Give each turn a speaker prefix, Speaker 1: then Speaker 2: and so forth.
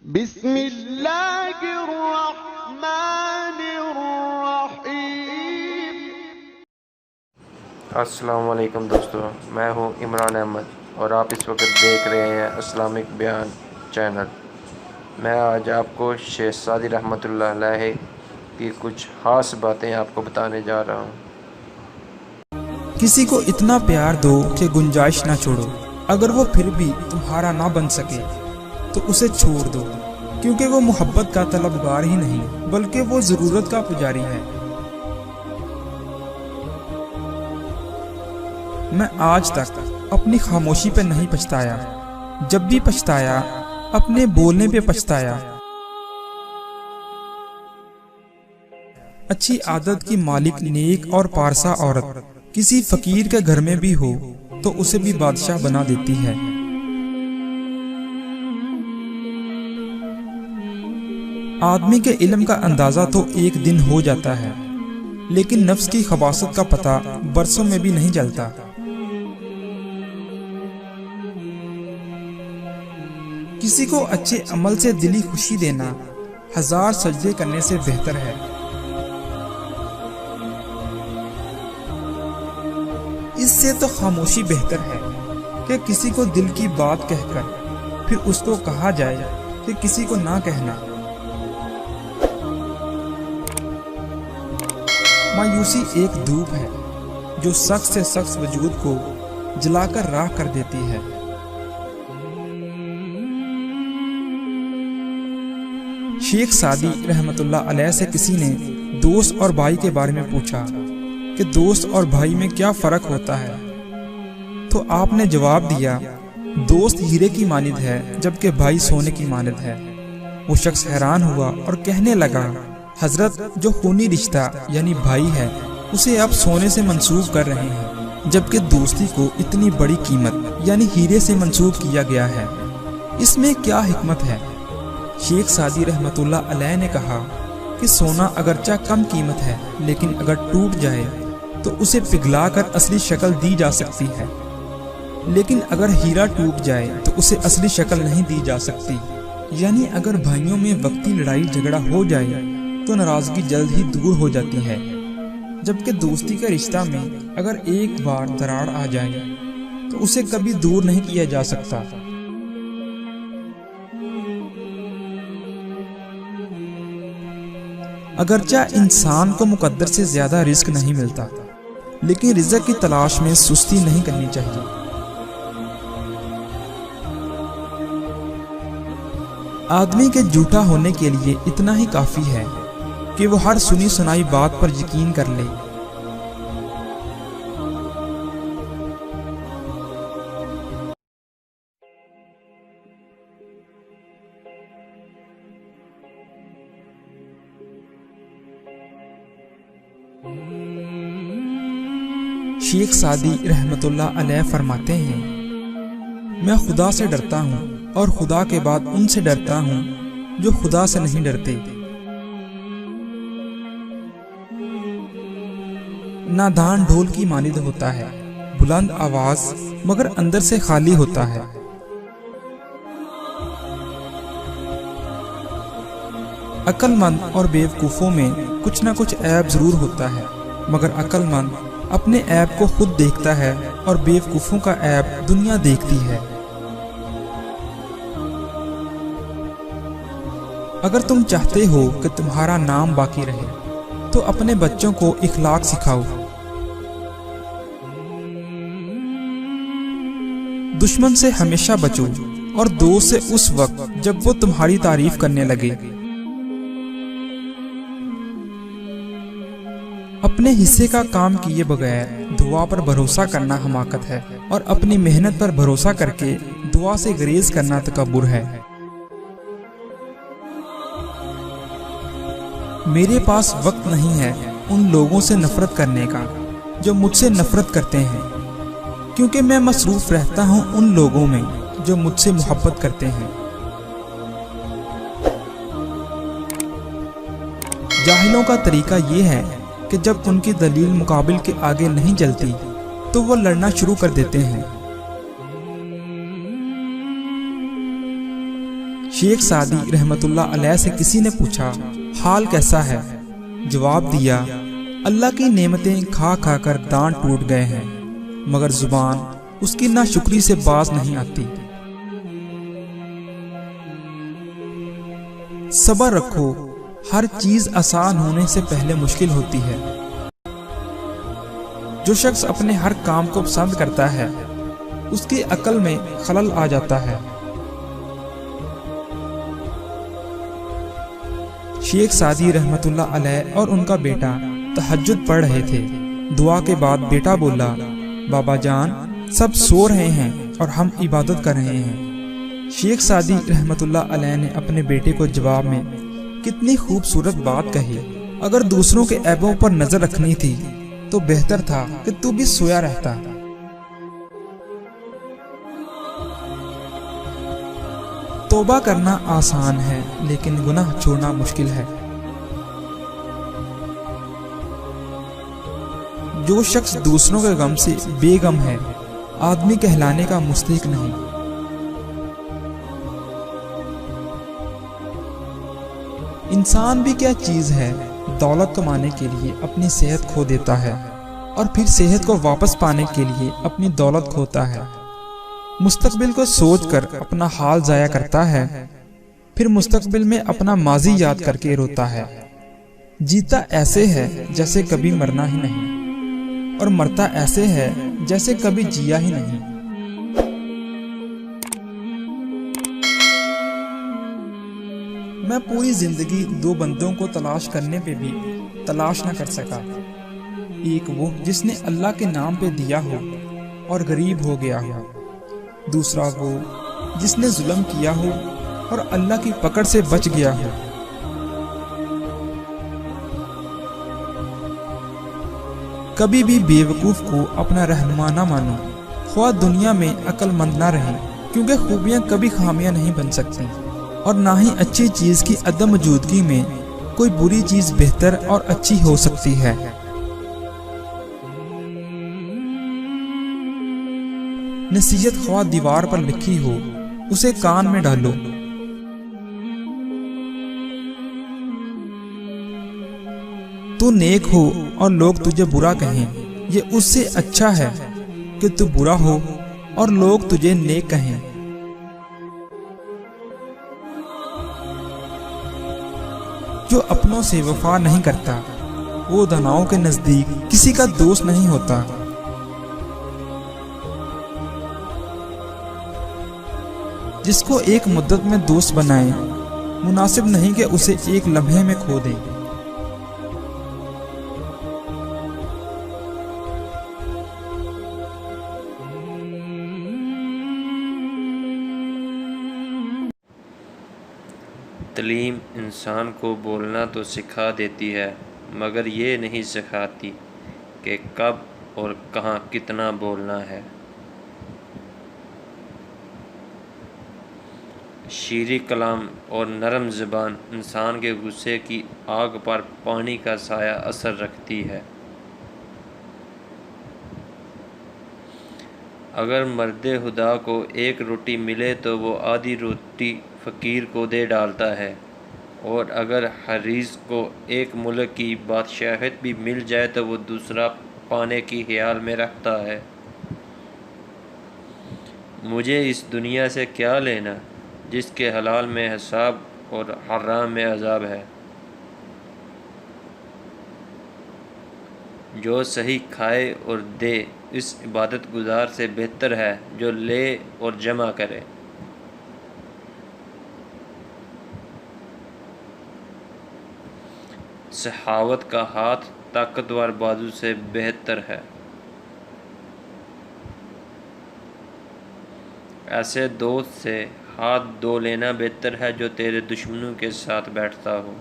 Speaker 1: بسم اللہ الرحمن الرحیم۔
Speaker 2: السلام علیکم دوستو، میں ہوں عمران احمد اور آپ اس وقت دیکھ رہے ہیں اسلامک بیان چینل۔ میں آج آپ کو شہزادی رحمۃ اللہ علیہ کی کچھ خاص باتیں آپ کو بتانے جا رہا ہوں۔
Speaker 3: کسی کو اتنا پیار دو کہ گنجائش نہ چھوڑو، اگر وہ پھر بھی تمہارا نہ بن سکے تو اسے چھوڑ دو، کیونکہ وہ محبت کا طلبگار ہی نہیں بلکہ وہ ضرورت کا پجاری ہے۔ میں آج تک اپنی خاموشی پہ نہیں پچھتایا، جب بھی پچھتایا اپنے بولنے پہ پچھتایا۔ اچھی عادت کی مالک نیک اور پارسا عورت کسی فقیر کے گھر میں بھی ہو تو اسے بھی بادشاہ بنا دیتی ہے۔ آدمی کے علم کا اندازہ تو ایک دن ہو جاتا ہے، لیکن نفس کی خباثت کا پتہ برسوں میں بھی نہیں چلتا۔ کسی کو اچھے عمل سے دلی خوشی دینا 1000 سجدے کرنے سے بہتر ہے۔ اس سے تو خاموشی بہتر ہے کہ کسی کو دل کی بات کہہ کر پھر اس کو کہا جائے کہ کسی کو نہ کہنا۔ مایوسی ایک دھوپ ہے جو سخت سے سخت وجود کو جلا کر راکھ کر دیتی ہے۔ شیخ سعدی رحمۃ اللہ علیہ سے کسی نے دوست اور بھائی کے بارے میں پوچھا کہ دوست اور بھائی میں کیا فرق ہوتا ہے، تو آپ نے جواب دیا، دوست ہیرے کی مانند ہے جبکہ بھائی سونے کی مانند ہے۔ وہ شخص حیران ہوا اور کہنے لگا، حضرت جو خونی رشتہ یعنی بھائی ہے اسے آپ سونے سے منسوب کر رہے ہیں، جبکہ دوستی کو اتنی بڑی قیمت یعنی ہیرے سے منسوب کیا گیا ہے، اس میں کیا حکمت ہے؟ شیخ سعدی رحمۃ اللہ علیہ نے کہا کہ سونا اگرچہ کم قیمت ہے لیکن اگر ٹوٹ جائے تو اسے پگھلا کر اصلی شکل دی جا سکتی ہے، لیکن اگر ہیرا ٹوٹ جائے تو اسے اصلی شکل نہیں دی جا سکتی۔ یعنی اگر بھائیوں میں وقتی لڑائی جھگڑا ہو جائے تو ناراضگی جلد ہی دور ہو جاتی ہے، جبکہ دوستی کے رشتہ میں اگر ایک بار دراڑ آ جائے تو اسے کبھی دور نہیں کیا جا سکتا۔ اگرچہ انسان کو مقدر سے زیادہ رزق نہیں ملتا، لیکن رزق کی تلاش میں سستی نہیں کرنی چاہیے۔ آدمی کے جھوٹا ہونے کے لیے اتنا ہی کافی ہے کہ وہ ہر سنی سنائی بات پر یقین کر لے۔ شیخ سعدی رحمۃ اللہ علیہ فرماتے ہیں، میں خدا سے ڈرتا ہوں اور خدا کے بعد ان سے ڈرتا ہوں جو خدا سے نہیں ڈرتے۔ نادان ڈھول کی مانند ہوتا ہے، بلند آواز مگر اندر سے خالی ہوتا ہے۔ عقل مند اور بیوقوفوں میں کچھ نہ کچھ عیب ضرور ہوتا ہے، مگر عقل مند اپنے عیب کو خود دیکھتا ہے اور بیوقوفوں کا عیب دنیا دیکھتی ہے۔ اگر تم چاہتے ہو کہ تمہارا نام باقی رہے تو اپنے بچوں کو اخلاق سکھاؤ۔ دشمن سے ہمیشہ بچو اور دوست سے اس وقت جب وہ تمہاری تعریف کرنے لگے۔ اپنے حصے کا کام کیے بغیر دعا پر بھروسہ کرنا حماقت ہے، اور اپنی محنت پر بھروسہ کر کے دعا سے گریز کرنا تکبر ہے۔ میرے پاس وقت نہیں ہے ان لوگوں سے نفرت کرنے کا جو مجھ سے نفرت کرتے ہیں، کیونکہ میں مصروف رہتا ہوں ان لوگوں میں جو مجھ سے محبت کرتے ہیں۔ جاہلوں کا طریقہ یہ ہے کہ جب ان کی دلیل مقابل کے آگے نہیں چلتی تو وہ لڑنا شروع کر دیتے ہیں۔ شیخ سعدی رحمت اللہ علیہ سے کسی نے پوچھا حال کیسا ہے؟ جواب دیا اللہ کی نعمتیں کھا کھا کر دانت ٹوٹ گئے ہیں، مگر زبان اس کی ناشکری سے باز نہیں آتی۔ صبر رکھو، ہر چیز آسان ہونے سے پہلے مشکل ہوتی ہے۔ جو شخص اپنے ہر کام کو پسند کرتا ہے اس کی عقل میں خلل آ جاتا ہے۔ شیخ سعدی رحمت اللہ علیہ اور ان کا بیٹا تہجد پڑھ رہے تھے۔ دعا کے بعد بیٹا بولا بابا جان سب سو رہے ہیں اور ہم عبادت کر رہے ہیں۔ شیخ سعدی رحمت اللہ علیہ نے اپنے بیٹے کو جواب میں کتنی خوبصورت بات کہی، اگر دوسروں کے عیبوں پر نظر رکھنی تھی تو بہتر تھا کہ تو بھی سویا رہتا۔ توبہ کرنا آسان ہے لیکن گناہ چھوڑنا مشکل ہے۔ جو شخص دوسروں کے غم سے بے غم ہے آدمی کہلانے کا مستحق نہیں۔ انسان بھی کیا چیز ہے، دولت کمانے کے لیے اپنی صحت کھو دیتا ہے اور پھر صحت کو واپس پانے کے لیے اپنی دولت کھوتا ہے۔ مستقبل کو سوچ کر اپنا حال ضائع کرتا ہے، پھر مستقبل میں اپنا ماضی یاد کر کے روتا ہے۔ جیتا ایسے ہے جیسے کبھی مرنا ہی نہیں، اور مرتا ایسے ہے جیسے کبھی جیا ہی نہیں۔ میں پوری زندگی دو بندوں کو تلاش کرنے پہ بھی تلاش نہ کر سکا، ایک وہ جس نے اللہ کے نام پہ دیا ہو اور غریب ہو گیا ہو، دوسرا وہ جس نے ظلم کیا ہو اور اللہ کی پکڑ سے بچ گیا ہو۔ کبھی بھی بے وقوف کو اپنا رہنما نہ مانو، خواہ دنیا میں عقل مند نہ رہیں، کیونکہ خوبیاں کبھی خامیاں نہیں بن سکتی، اور نہ ہی اچھی چیز کی عدم موجودگی میں کوئی بری چیز بہتر اور اچھی ہو سکتی ہے۔ نصیحت خواہ دیوار پر لکھی ہو اسے کان میں ڈالو۔ تو نیک ہو اور لوگ تجھے برا کہیں، یہ اس سے اچھا ہے کہ تو برا ہو اور لوگ تجھے نیک کہیں۔ جو اپنوں سے وفا نہیں کرتا وہ دناؤں کے نزدیک کسی کا دوست نہیں ہوتا۔ جس کو ایک مدت میں دوست بنائیں مناسب نہیں کہ اسے ایک لمحے میں کھو دیں۔
Speaker 2: تعلیم انسان کو بولنا تو سکھا دیتی ہے مگر یہ نہیں سکھاتی کہ کب اور کہاں کتنا بولنا ہے۔ شیریں کلام اور نرم زبان انسان کے غصے کی آگ پر پانی کا سایہ اثر رکھتی ہے۔ اگر مرد خدا کو ایک روٹی ملے تو وہ آدھی روٹی فقیر کو دے ڈالتا ہے، اور اگر حریص کو ایک ملک کی بادشاہت بھی مل جائے تو وہ دوسرا پانے کی خیال میں رکھتا ہے۔ مجھے اس دنیا سے کیا لینا جس کے حلال میں حساب اور حرام میں عذاب ہے۔ جو صحیح کھائے اور دے اس عبادت گزار سے بہتر ہے جو لے اور جمع کرے۔ سخاوت کا ہاتھ طاقتور بازو سے بہتر ہے۔ ایسے دوست سے ہاتھ دھو لینا بہتر ہے جو تیرے دشمنوں کے ساتھ بیٹھتا ہو۔